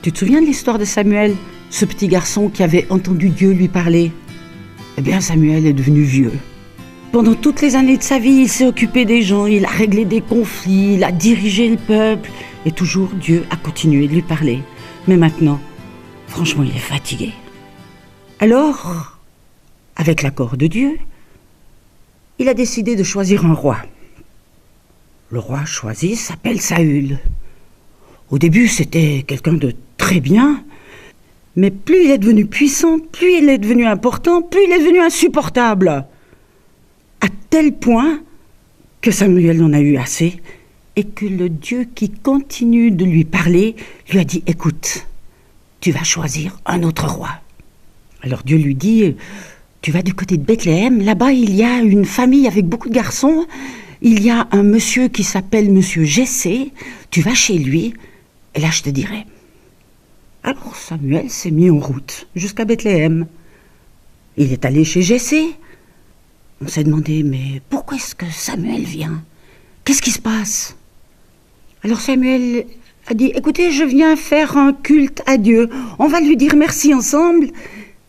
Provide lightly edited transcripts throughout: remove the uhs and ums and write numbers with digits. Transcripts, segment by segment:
Tu te souviens de l'histoire de Samuel, ce petit garçon qui avait entendu Dieu lui parler? Eh bien, Samuel est devenu vieux. Pendant toutes les années de sa vie, il s'est occupé des gens, il a réglé des conflits, il a dirigé le peuple, et toujours Dieu a continué de lui parler. Mais maintenant, franchement, il est fatigué. Alors, avec l'accord de Dieu, il a décidé de choisir un roi. Le roi choisi s'appelle Saül. Au début, c'était quelqu'un de très bien, mais plus il est devenu puissant, plus il est devenu important, plus il est devenu insupportable. À tel point que Samuel en a eu assez et que le Dieu qui continue de lui parler lui a dit « Écoute, tu vas choisir un autre roi. » Alors Dieu lui dit « Tu vas du côté de Bethléem, là-bas il y a une famille avec beaucoup de garçons, il y a un monsieur qui s'appelle monsieur Jessé, tu vas chez lui et là je te dirai. » Alors Samuel s'est mis en route jusqu'à Bethléem. Il est allé chez Jessé. On s'est demandé, mais pourquoi est-ce que Samuel vient? Qu'est-ce qui se passe? Alors Samuel a dit, écoutez, je viens faire un culte à Dieu. On va lui dire merci ensemble.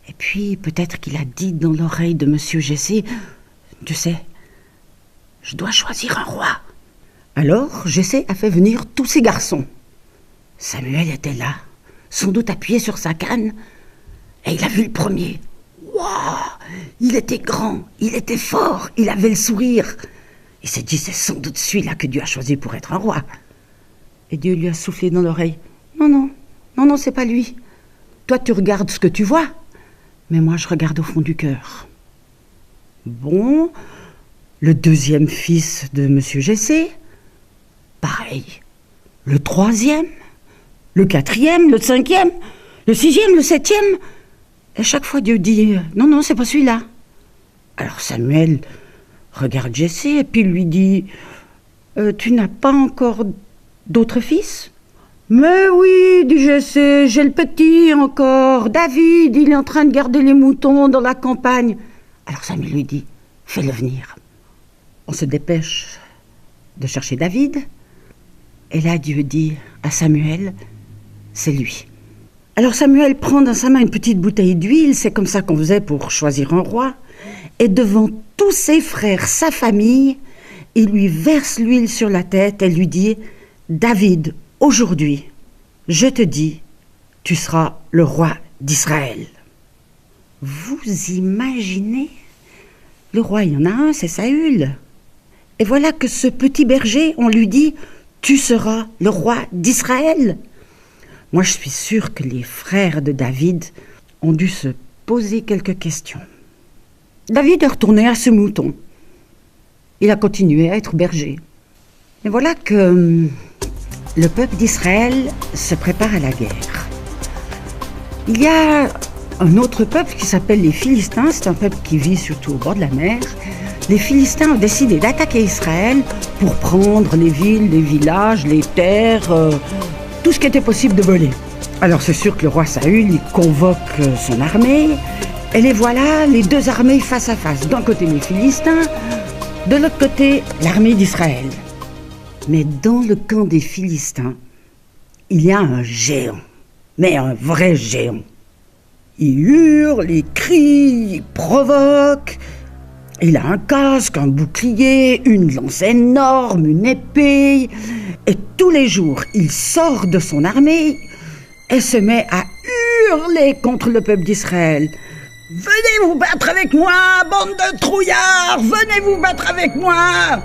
Et puis peut-être qu'il a dit dans l'oreille de monsieur Jessé, tu sais, je dois choisir un roi. Alors Jessé a fait venir tous ses garçons. Samuel était là, sans doute appuyé sur sa canne, et il a vu le premier. Waouh! Il était grand, il était fort, il avait le sourire. Il s'est dit, c'est sans doute celui-là que Dieu a choisi pour être un roi. Et Dieu lui a soufflé dans l'oreille. Non, c'est pas lui. Toi, tu regardes ce que tu vois, mais moi, je regarde au fond du cœur. Bon, le deuxième fils de monsieur Jessé, pareil. Le troisième, le quatrième, le cinquième, le sixième, le septième. Et chaque fois, Dieu dit, non, c'est pas celui-là. Alors Samuel regarde Jessé et puis lui dit, tu n'as pas encore d'autres fils? Mais oui, dit Jessé, j'ai le petit encore. David, il est en train de garder les moutons dans la campagne. Alors Samuel lui dit, fais-le venir. On se dépêche de chercher David. Et là, Dieu dit à Samuel, c'est lui. Alors Samuel prend dans sa main une petite bouteille d'huile, c'est comme ça qu'on faisait pour choisir un roi, et devant tous ses frères, sa famille, il lui verse l'huile sur la tête et lui dit « David, aujourd'hui, je te dis, tu seras le roi d'Israël. » Vous imaginez? Le roi, il y en a un, c'est Saül. Et voilà que ce petit berger, on lui dit « Tu seras le roi d'Israël. » Moi, je suis sûre que les frères de David ont dû se poser quelques questions. David est retourné à ses moutons. Il a continué à être berger. Et voilà que le peuple d'Israël se prépare à la guerre. Il y a un autre peuple qui s'appelle les Philistins. C'est un peuple qui vit surtout au bord de la mer. Les Philistins ont décidé d'attaquer Israël pour prendre les villes, les villages, les terres, tout ce qui était possible de voler. Alors c'est sûr que le roi Saül, il convoque son armée, et les voilà, les deux armées face à face. D'un côté les Philistins, de l'autre côté l'armée d'Israël. Mais dans le camp des Philistins, il y a un géant, mais un vrai géant. Il hurle, il crie, il provoque. Il a un casque, un bouclier, une lance énorme, une épée. Et tous les jours, il sort de son armée et se met à hurler contre le peuple d'Israël. « Venez vous battre avec moi, bande de trouillards! Venez vous battre avec moi!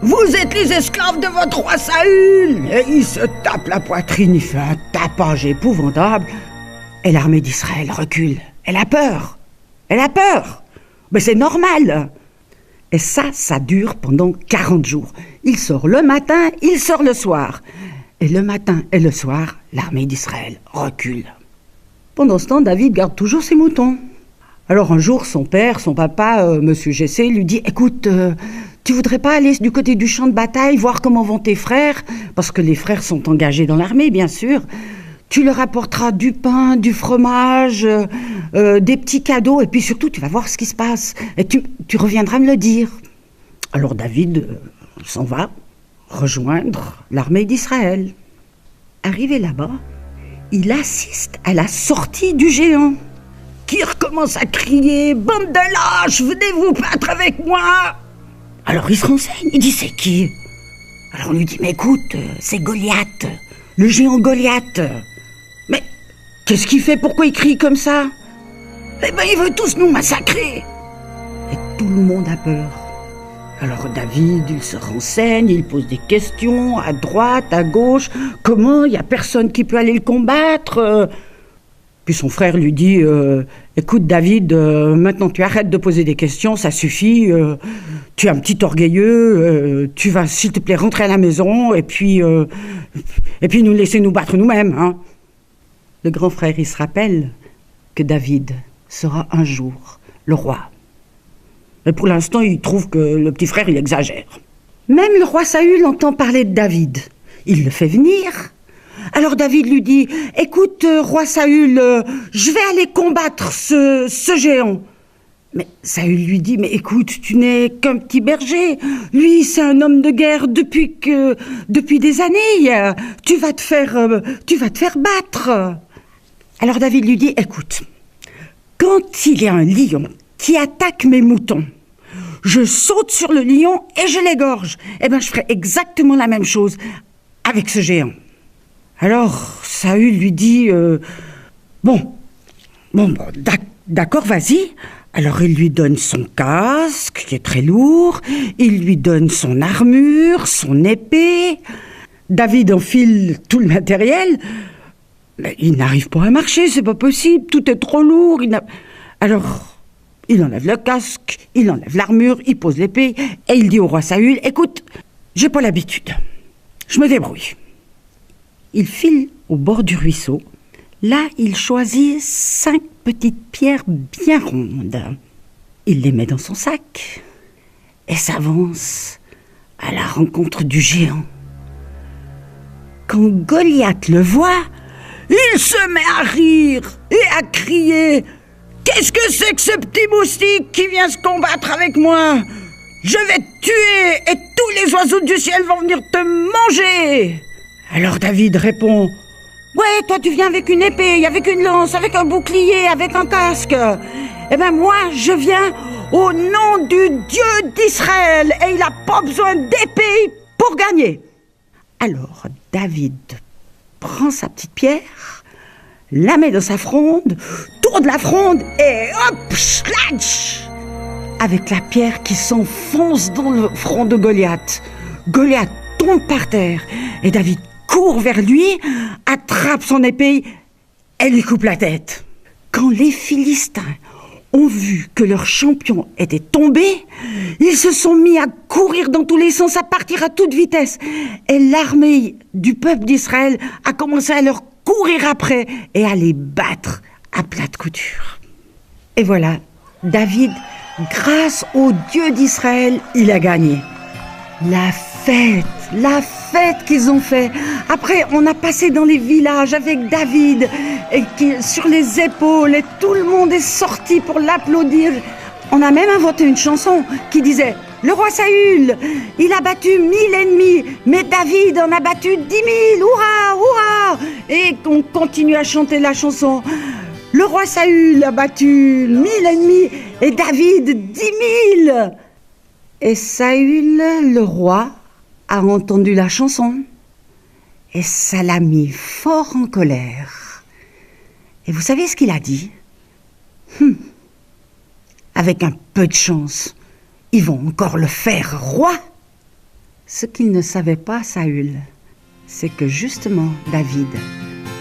Vous êtes les esclaves de votre roi Saül !» Et il se tape la poitrine, il fait un tapage épouvantable. Et l'armée d'Israël recule. Elle a peur. Elle a peur. Mais c'est normal. Et ça dure pendant 40 jours. Il sort le matin, il sort le soir. Et le matin et le soir, l'armée d'Israël recule. Pendant ce temps, David garde toujours ses moutons. Alors un jour, son père, son papa, monsieur Jessé, lui dit « Écoute, tu voudrais pas aller du côté du champ de bataille, voir comment vont tes frères ?» Parce que les frères sont engagés dans l'armée, bien sûr. Tu leur apporteras du pain, du fromage, des petits cadeaux, et puis surtout, tu vas voir ce qui se passe. Et tu reviendras me le dire. Alors David s'en va rejoindre l'armée d'Israël. Arrivé là-bas, il assiste à la sortie du géant, qui recommence à crier « Bande de lâches, venez vous battre avec moi !» Alors il se renseigne, il dit « C'est qui ?» Alors on lui dit « Mais écoute, c'est Goliath, le géant Goliath. » Mais qu'est-ce qu'il fait? Pourquoi il crie comme ça? Eh ben il veut tous nous massacrer. Et tout le monde a peur. Alors David, il se renseigne, il pose des questions à droite, à gauche. Comment? Il n'y a personne qui peut aller le combattre. Puis son frère lui dit écoute David, maintenant tu arrêtes de poser des questions, ça suffit. Tu es un petit orgueilleux. Tu vas s'il te plaît rentrer à la maison et puis nous laisser nous battre nous-mêmes. Hein. Le grand frère, il se rappelle que David sera un jour le roi. Et pour l'instant, il trouve que le petit frère, il exagère. Même le roi Saül entend parler de David. Il le fait venir. Alors David lui dit « Écoute, roi Saül, je vais aller combattre ce géant. » Mais Saül lui dit « Mais écoute, tu n'es qu'un petit berger. Lui, c'est un homme de guerre depuis des années. Tu vas te faire battre. » Alors David lui dit « Écoute, quand il y a un lion qui attaque mes moutons, je saute sur le lion et je l'égorge. Eh bien, je ferai exactement la même chose avec ce géant. » Alors, Saül lui dit bon, d'accord, vas-y. Alors, il lui donne son casque, qui est très lourd. Il lui donne son armure, son épée. David enfile tout le matériel. Mais il n'arrive pas à marcher, c'est pas possible. Tout est trop lourd. Alors, il enlève le casque, il enlève l'armure, il pose l'épée. Et il dit au roi Saül, écoute, j'ai pas l'habitude. Je me débrouille. Il file au bord du ruisseau. Là, il choisit 5 petites pierres bien rondes. Il les met dans son sac et s'avance à la rencontre du géant. Quand Goliath le voit, il se met à rire et à crier « Qu'est-ce que c'est que ce petit moustique qui vient se combattre avec moi? Je vais te tuer et tous les oiseaux du ciel vont venir te manger !» Alors David répond « Ouais, toi tu viens avec une épée, avec une lance, avec un bouclier, avec un casque. Eh ben moi, je viens au nom du Dieu d'Israël et il n'a pas besoin d'épée pour gagner. » Alors David prend sa petite pierre, la met dans sa fronde, tourne la fronde et hop, schlatch, avec la pierre qui s'enfonce dans le front de Goliath. Goliath tombe par terre et David court vers lui, attrape son épée et lui coupe la tête. Quand les Philistins ont vu que leur champion était tombé, ils se sont mis à courir dans tous les sens, à partir à toute vitesse. Et l'armée du peuple d'Israël a commencé à leur courir après et à les battre à plate couture. Et voilà, David, grâce au Dieu d'Israël, il a gagné. La fête qu'ils ont fait. Après, on a passé dans les villages avec David et sur les épaules et tout le monde est sorti pour l'applaudir. On a même inventé une chanson qui disait « Le roi Saül, il a battu 1000 ennemis, mais David en a battu 10 000, hurrah, hurrah !» Et on continue à chanter la chanson « Le roi Saül a battu 1000 ennemis et David 10 000 !» Et Saül, le roi, a entendu la chanson et ça l'a mis fort en colère. Et vous savez ce qu'il a dit? Avec un peu de chance, ils vont encore le faire roi. Ce qu'il ne savait pas, Saül, c'est que justement David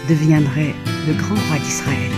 deviendrait le grand roi d'Israël.